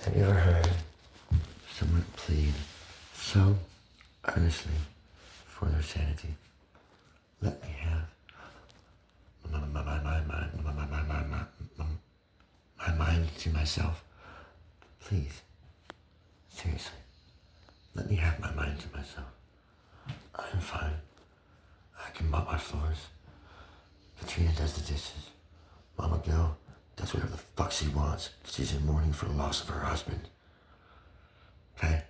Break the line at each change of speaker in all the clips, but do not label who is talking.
Have you ever heard someone plead so earnestly for their sanity? Let me have my mind to myself. Please, seriously, let me have my mind to myself. I'm fine. I can mop my floors. Katrina does the dishes. Mama Gil does whatever the fuck she wants. She's in mourning for the loss of her husband. Okay?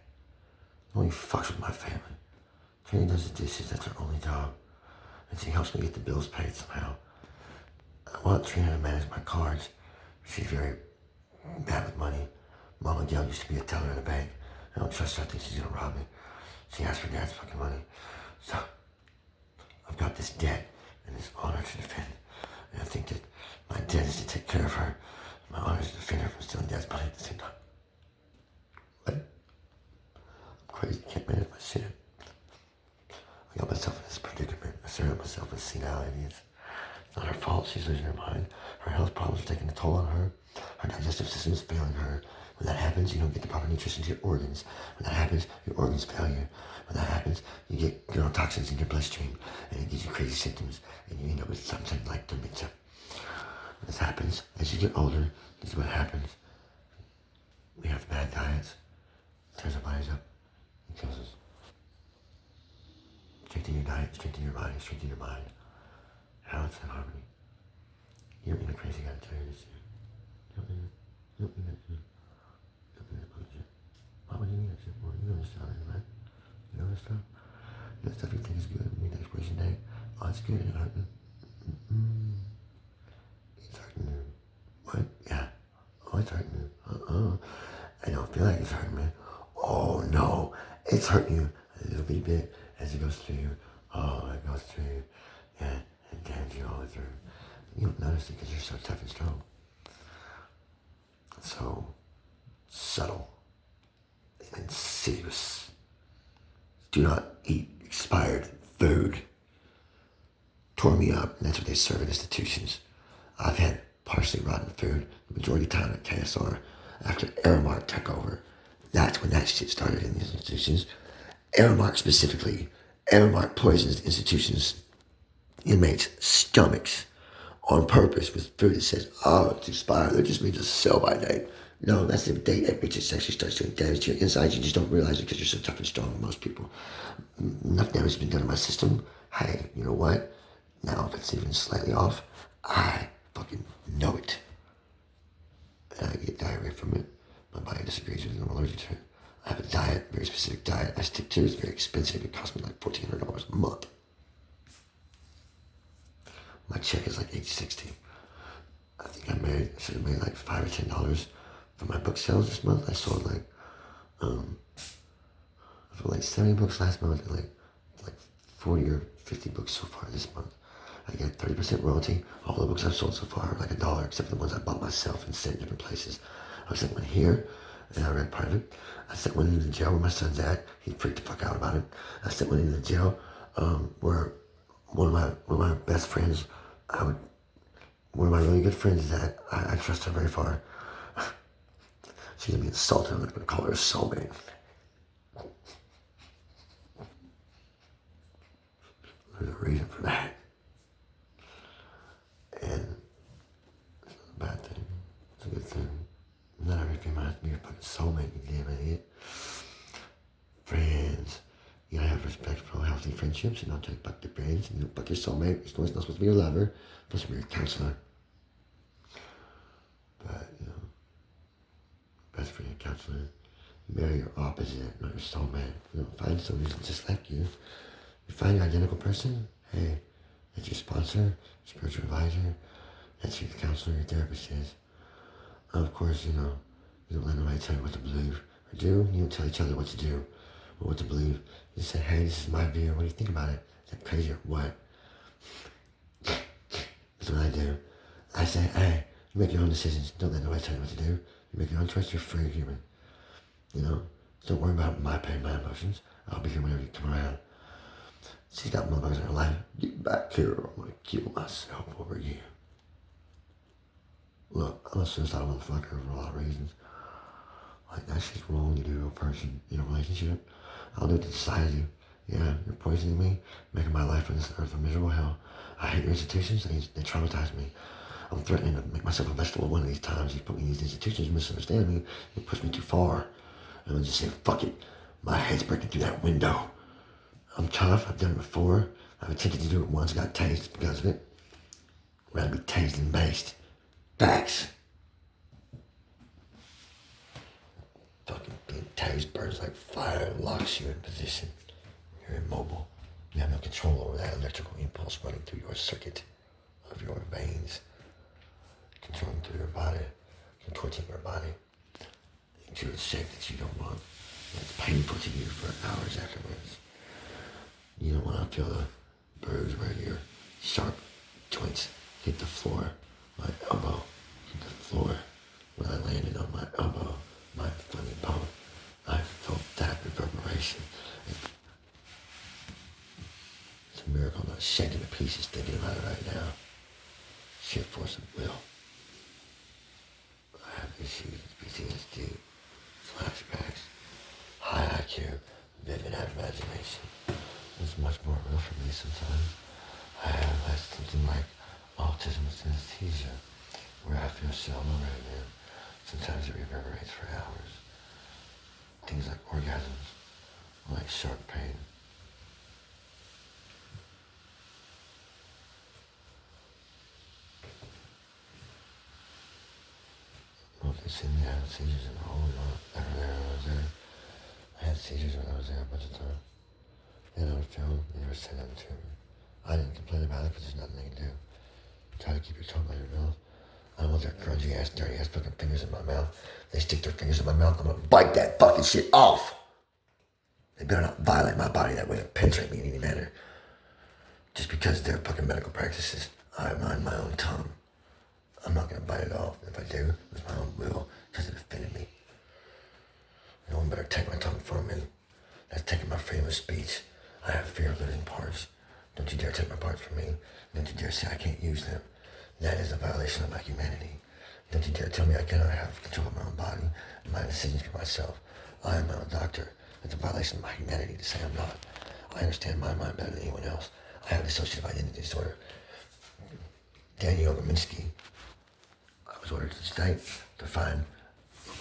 Only fucks with my family. Trina does the dishes, that's her only job. And she helps me get the bills paid somehow. I want Trina to manage my cards. She's very bad with money. Mama Gail used to be a teller in a bank. I don't trust her. I think she's gonna rob me. She asked for Dad's fucking money. So, I've got this debt and this honor to defend. And I think that my debt is to take care of her. My honor is to defend her from stealing Dad's money at the same time. What? I'm crazy. Can't manage my shit. I got myself in this predicament. I surrounded myself with senile idiots. It's not her fault. She's losing her mind. Her health problems are taking a toll on her. Her digestive system is failing her. When that happens, you don't get the proper nutrition to your organs. When that happens, your organs fail you. When that happens, you get neurotoxins in your bloodstream, and it gives you crazy symptoms, and you end up with something like dementia. When this happens, as you get older, this is what happens. We have bad diets. It tears our bodies up. It kills us. Strengthen your diet, strengthen your body, strengthen your mind. Health and harmony. You don't need a crazy guy to tell you this shit. You don't need it. You don't need that shit. You don't need that bullshit. Why would you need that shit for? You know this stuff, right? You know this stuff? You know stuff you think is good. You need the expiration date. Oh, it's good. It hurt me. It's hurting you. What? Yeah. Oh, it's hurting you. I don't feel like it's hurting me. Oh, no. It's hurting you a little bit as it goes through you. Oh, it goes through you. Yeah, and damage you all the way through. You don't notice it because you're so tough and strong. So subtle and insidious. Do not eat expired food. Tore me up, and that's what they serve in institutions. I've had partially rotten food the majority of the time at KSR. After Aramark took over, that's when that shit started in these institutions. Aramark specifically. Aramark poisons institutions, inmates' stomachs on purpose with food that says, oh, it's expired. That just means a sell-by date. No, that's the date at which it actually starts doing damage to your insides. You just don't realize it because you're so tough and strong. Most people. Enough damage has been done to my system. Hey, you know what? Now, if it's even slightly off, I fucking know it. And I get diarrhea from it. My body disagrees with it. I'm allergic to it. I have a diet, very specific diet I stick to. It's very expensive. It costs me like $1,400 a month. My check is like $860. I think I should have made like $5 or $10 for my book sales this month. I sold like, for like 70 books last month and like 40 or 50 books so far this month. I get 30% royalty. All the books I've sold so far are like $1, except for the ones I bought myself and sent different places. I sent one here, and I read part of it. I sent one into the jail where my son's at. He freaked the fuck out about it. I sent one into the jail where one of my best friends, one of my really good friends that I trust her very far. She's gonna be insulted. I'm not gonna call her a soulmate. There's a reason for that. And it's not a bad thing. It's a good thing. Not every female has to be your fucking soulmate, you damn idiot. Friends. You gotta have respect for healthy friendships and not take back your friends. You don't fuck your soulmate. It's not supposed to be your lover. It's supposed to be your counselor. But, you know, best friend and counselor. You marry your opposite, not your soulmate. You don't find somebody who's just like you. You find your identical person, hey, that's your sponsor, spiritual advisor, that's your counselor, your therapist is. Of course, you know, you don't let nobody tell you what to believe or do. You don't tell each other what to do or what to believe. You say, hey, this is my view. What do you think about it? Is that crazy or what? That's what I do. I say, hey, you make your own decisions. Don't let nobody tell you what to do. You make your own choice. You're a free human. You know? Don't worry about my pain, my emotions. I'll be here whenever you come around. She's got motherfuckers in her life. Get back here or I'm gonna kill myself over you. Look, I'm a suicidal motherfucker for a lot of reasons. shit's wrong to do to a person in a relationship. I'll do it to society. Yeah, you're poisoning me, making my life on this earth a miserable hell. I hate your institutions. They traumatize me. I'm threatening to make myself a vegetable one of these times. You put me in these institutions, you misunderstand me, you push me too far. And I'll just say, fuck it. My head's breaking through that window. I'm tough. I've done it before. I've attempted to do it once, got tased because of it. I'd rather be tased than based. Facts. Fucking being tased burns like fire and locks you in position. You're immobile. You have no control over that electrical impulse running through your circuit of your veins, controlling through your body, contorting your body into a shape that you don't want. And it's painful to you for hours afterwards. You don't want to feel the bruise where your sharp joints hit the floor. My elbow hit the floor when I landed on my elbow, my funny bone. I felt that reverberation. It's a miracle I'm not shaking to pieces thinking about it right now. Sheer force of will. I have issues with PTSD, flashbacks, high IQ, vivid imagination. It's much more real for me sometimes. I have something like autism synesthesia, where I feel so already, man. Sometimes it reverberates for hours. Things like orgasms, like sharp pain. Well, they see me, I had seizures in the whole everywhere I was there. I had seizures when I was there a bunch of times. And on film, they never said nothing to me. I didn't complain about it because there's nothing they can do. Try to keep your tongue out of your mouth. I don't want their grungy ass, dirty ass fucking fingers in my mouth. They stick their fingers in my mouth, I'm gonna bite that fucking shit off. They better not violate my body that way or penetrate me in any manner. Just because they're fucking medical practices, I mind my own tongue. I'm not gonna bite it off. If I do, it was my own will, because it offended me. No one better take my tongue from me. That's taking my freedom of speech. I have fear of losing parts. Don't you dare take my parts from me. Don't you dare say I can't use them. That is a violation of my humanity. Don't you dare tell me I cannot have control of my own body and my decisions for myself. I am my own doctor. It's a violation of my humanity to say I'm not. I understand my mind better than anyone else. I have dissociative identity disorder. Daniel Gaminsky. I was ordered to the state to find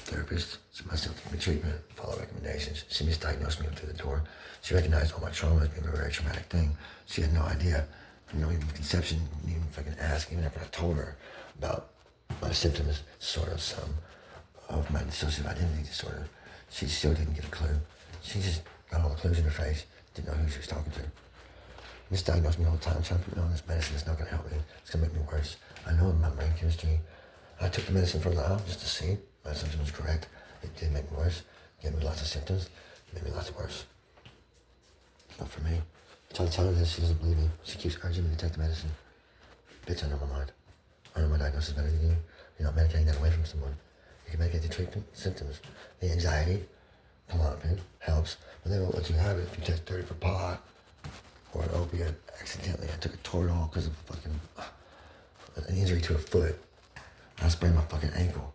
therapists, so myself to give me treatment, follow recommendations. She misdiagnosed me through the door. She recognized all my trauma as being a very traumatic thing. She had no idea, even conception, even if I could ask, even after I told her about my symptoms, sort of some of my dissociative identity disorder. She still didn't get a clue. She just got all the clues in her face, didn't know who she was talking to. Misdiagnosed me all the time, trying to put me on this medicine. It's not going to help me. It's going to make me worse. I know my brain chemistry. I took the medicine for a while just to see my symptom was correct. It did make me worse. It gave me lots of symptoms. It made me lots worse. Not for me. I try to tell her this. She doesn't believe me. She keeps urging me to take the medicine. Bitch, I know my mind. I know my diagnosis better than you. You're not medicating that away from someone. You can medicate the treatment symptoms. The anxiety, Klonopin, helps. But they won't let you have it if you test 30 for pot or an opiate accidentally. I took a Toradol because of fucking an injury to a foot. I sprained my fucking ankle.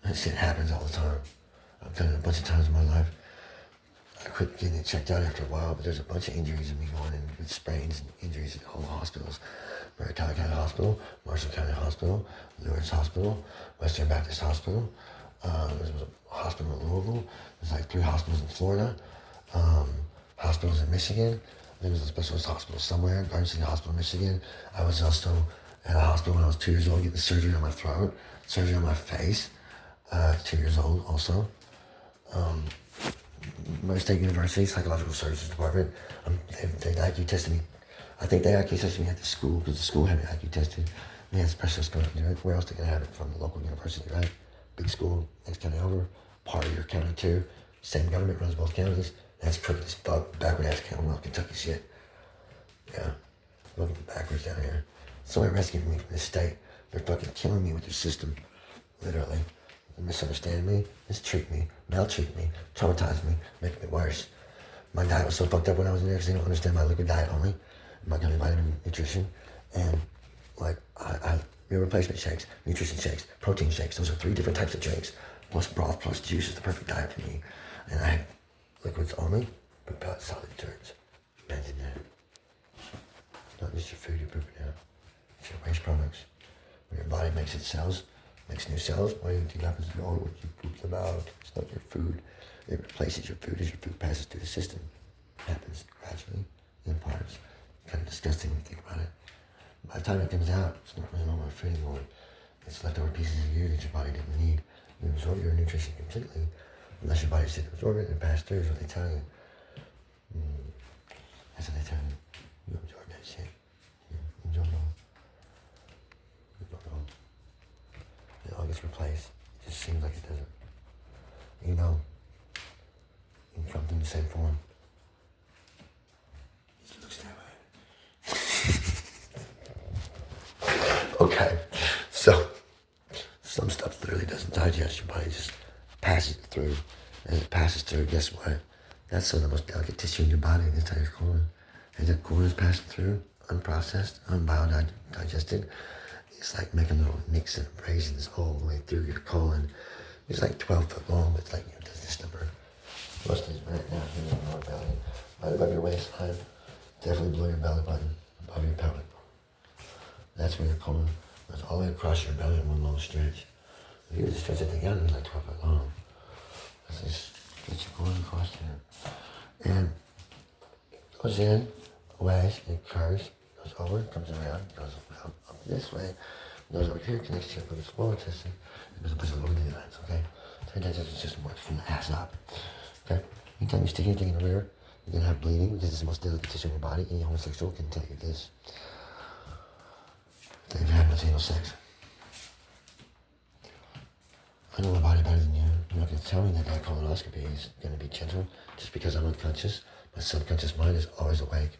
That shit happens all the time. I've done it a bunch of times in my life. I quit getting it checked out after a while, but there's a bunch of injuries in me going in with sprains and injuries at all hospitals. Maricopa County Hospital, Marshall County Hospital, Lewis Hospital, Western Baptist Hospital. There was a hospital in Louisville. There's like 3 hospitals in Florida. Hospitals in Michigan. There was a specialist hospital somewhere, Garden City Hospital, Michigan. I was also at a hospital when I was 2 years old, getting surgery on my throat, surgery on my face. 2 years old also. Murray State University, Psychological Services Department. They IQ tested me. I think they IQ tested me at the school because the school had me IQ tested. They had specialists going up there. Where else they gonna have it from the local university, right? Big school, next county over, part of your county too. Same government runs both counties. That's crooked as fuck. Backward ass Commonwealth, Kentucky shit. Yeah, looking backwards down here. Somebody rescued me from this state. They're fucking killing me with their system, literally. They misunderstand me, mistreat me, maltreat me, traumatize me, make me worse. My diet was so fucked up when I was in there because they don't understand my liquid diet only, my gummy vitamin nutrition, and like I meal replacement shakes, nutrition shakes, protein shakes. Those are 3 different types of drinks. plus broth plus juice is the perfect diet for me. And I have liquids only, but about solid turds. Imagine that. Not just your food you're pooping out. It's your waste products. When your body makes its cells, makes new cells, what do you think happens to the old ones? You poop them out. It's not your food. It replaces your food as your food passes through the system. It happens gradually, in parts. Kind of disgusting when you think about it. By the time it comes out, it's not really normal food anymore. It's leftover pieces of you that your body didn't need. You absorb your nutrition completely, unless your body didn't absorb it and pass through, is what they tell you. That's what they tell you. You absorb that shit. You absorb it all. You absorb it all. It all gets replaced. It just seems like it doesn't. You know, you can come through the same form. It just looks that way. Okay, so some stuff literally doesn't digest. Your body just passes it through. As it passes through, guess what? That's some of the most delicate tissue in your body. The entire colon. As that colon is passing through, unprocessed, unbiodigested, it's like making little nicks and abrasions all the way through your colon. It's like 12 foot long, but it's like, does this number? Most of these right now, here's your lower belly. Right above your waistline. Definitely below your belly button, above your pelvic. That's where your colon goes all the way across your belly in one long stretch. If you were to stretch that thing out, it's like 12 foot long. Let's just get your colon across there. And it goes in, waves, it curves, goes over, comes around, goes up this way, goes over here, connects to your lower intestine, and goes up to the lower glands, okay? So your digestive system works from the ass up, okay? Anytime you stick anything in the rear, you're going to have bleeding because it's the most delicate tissue in your body. Any homosexual can tell you this. They've had anal sex. I know my body better than you. You're not going to tell me that that colonoscopy is going to be gentle just because I'm unconscious. My subconscious mind is always awake.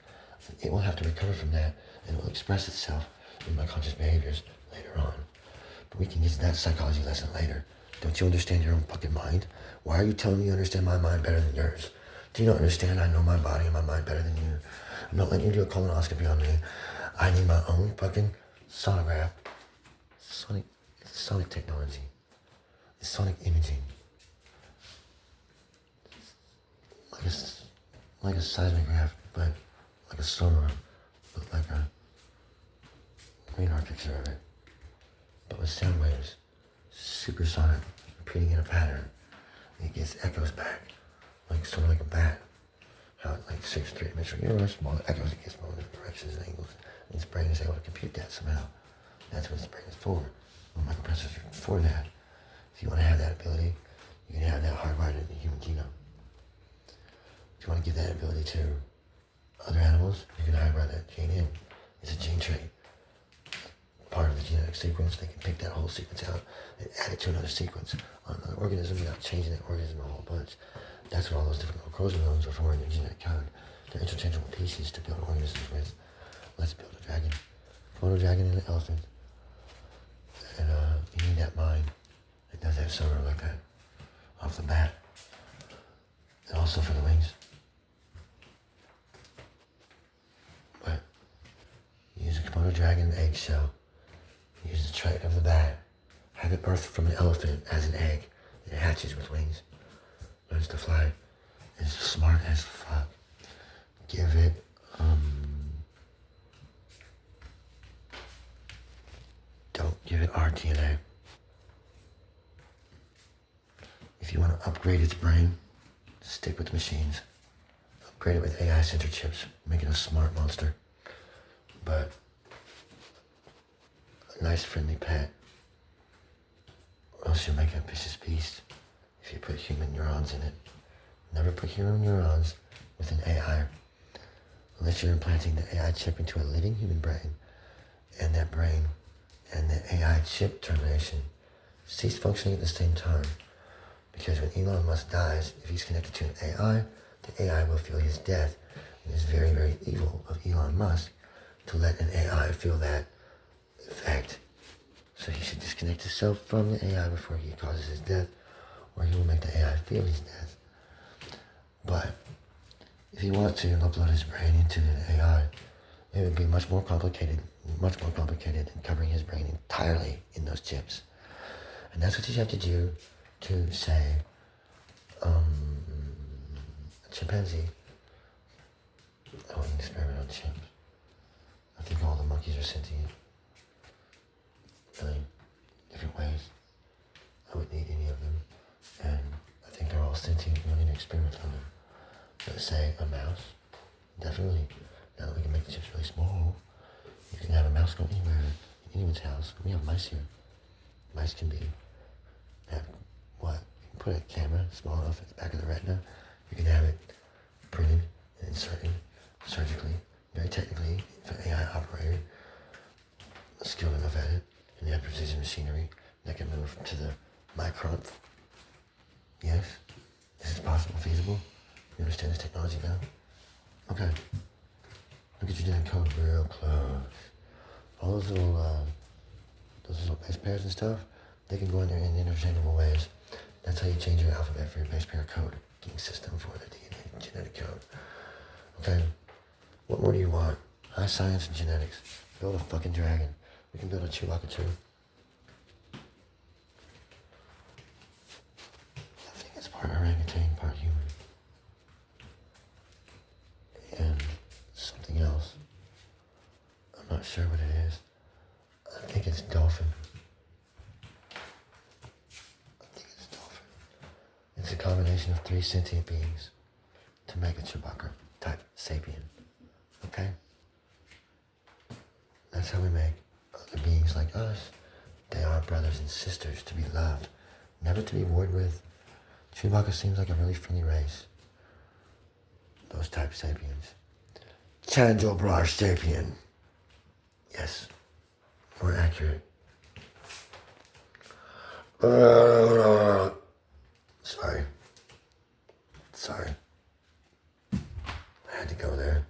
It will have to recover from that, and it will express itself in my conscious behaviors later on. But we can get to that psychology lesson later. Don't you understand your own fucking mind? Why are you telling me you understand my mind better than yours? Do you not understand I know my body and my mind better than you? I'm not letting you do a colonoscopy on me. I need my own fucking sonograph. Sonic technology. It's sonic imaging. Like a seismograph, but like a sonar, but like a radar picture of it. But with sound waves, supersonic, repeating in a pattern. It gets echoes back, like sort of like a bat. How it like 6 3-dimensional universe, small echoes, it gets from all different directions and angles. And its brain is able to compute that somehow. That's what its brain is for. Well, microprocessors are for that. If you want to have that ability, you can have that hardwired in the human genome. If you want to give that ability to other animals, you can hardwire that gene in. It's a gene trait. Part of the genetic sequence, they can pick that whole sequence out and add it to another sequence on another organism without changing that organism a whole bunch. That's what all those different little chromosomes are for in your genetic code. They're interchangeable pieces to build organisms with. Let's build a dragon. Komodo dragon and an elephant. And you need that mind. It does have sonar like that off the bat. And also for the wings. But use a Komodo dragon eggshell. Use the trait of the bat. Have it birthed from an elephant as an egg. And it hatches with wings. Learns to fly. It's smart as fuck. Give it, don't give it RTNA. If you want to upgrade its brain, stick with machines. Upgrade it with AI center chips. Make it a smart monster. But a nice friendly pet. Or else you'll make a vicious beast if you put human neurons in it. Never put human neurons with an AI. Unless you're implanting the AI chip into a living human brain. And that brain and the AI chip termination cease functioning at the same time. Because when Elon Musk dies, if he's connected to an AI, the AI will feel his death. And it's very, very evil of Elon Musk to let an AI feel that effect. So he should disconnect himself from the AI before he causes his death, or he will make the AI feel his death. But if he wants to upload his brain into the AI, it would be much more complicated than covering his brain entirely in those chips. And that's what you have to do to, say, a chimpanzee. I wouldn't experiment on chimps. I think all the monkeys are sentient. Really, different ways. I wouldn't eat any of them. And I think they're all sentient. We don't need to experiment on them. Let's say a mouse. Definitely. Now that we can make the chips really small, you can have a mouse go anywhere, in anyone's house. We have mice here. Mice can have what? You can put a camera small enough at the back of the retina. You can have it printed and inserted surgically, very technically, for an AI operator, skilled enough at it, and you have precision machinery that can move to the micron. Yes, this is possible, feasible. You understand this technology now? Okay. Look at your damn code real close. All those little base pairs and stuff, they can go in there in interchangeable ways. That's how you change your alphabet for your base pair coding system for the DNA genetic code. Okay? What more do you want? High science and genetics. Build a fucking dragon. We can build a Chewbacca too. I think it's part orangutan, part human. And something else. I'm not sure what it is. I think it's dolphin. It's a combination of 3 sentient beings to make a Chewbacca type sapien. Okay? That's how we make other beings like us. They are brothers and sisters to be loved, never to be warred with. Chewbacca seems like a really friendly race. Those type sapiens. Chandelbrar sapien. Yes. More accurate. Sorry. I had to go there.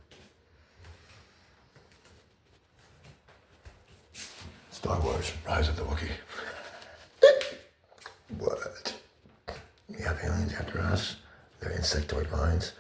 Star Wars, Rise of the Wookiee. What? We have aliens after us. They're insectoid lines.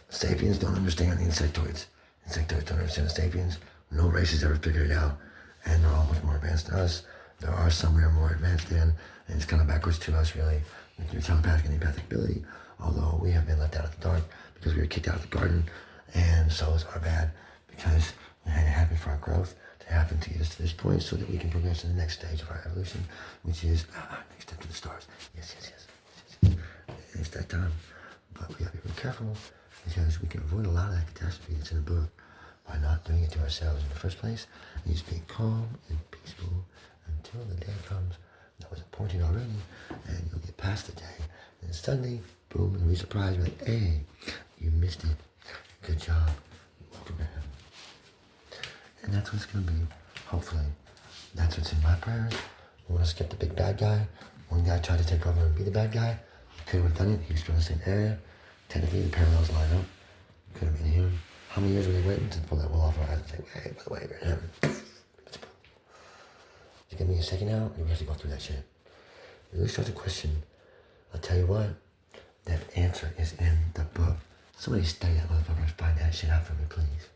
Sapiens don't understand the insectoids. Insectoids don't understand the sapiens. No race has ever figured it out. And they're all much more advanced than us. There are some we are more advanced in, and it's kind of backwards to us, really, with your telepathic and empathic ability, although we have been left out of the dark because we were kicked out of the garden, and so is our bad, because it had to happen for our growth, to happen to get us to this point so that we can progress to the next stage of our evolution, which is next step to the stars. Yes. It's that time. But we gotta be really careful, because we can avoid a lot of that catastrophe that's in the book by not doing it to ourselves in the first place, and just being calm and peaceful until the day comes that was appointed already, and you'll get past the day, and suddenly, boom, you'll be surprised, you'll be like, hey, you missed it. Good job. Welcome to heaven. And that's what's going to be, hopefully. That's what's in my prayers. We want to skip the big bad guy. One guy tried to take over and be the bad guy. He could have done it. He was from the same area. Technically, the parallels line up. Could have been him. How many years were they waiting to pull that wool off our eyes and say, hey, by the way, we're in heaven. You give me a second now, and we have to go through that shit. You really start to question. I'll tell you what, that answer is in the book. Somebody study that motherfucker and find that shit out for me, please.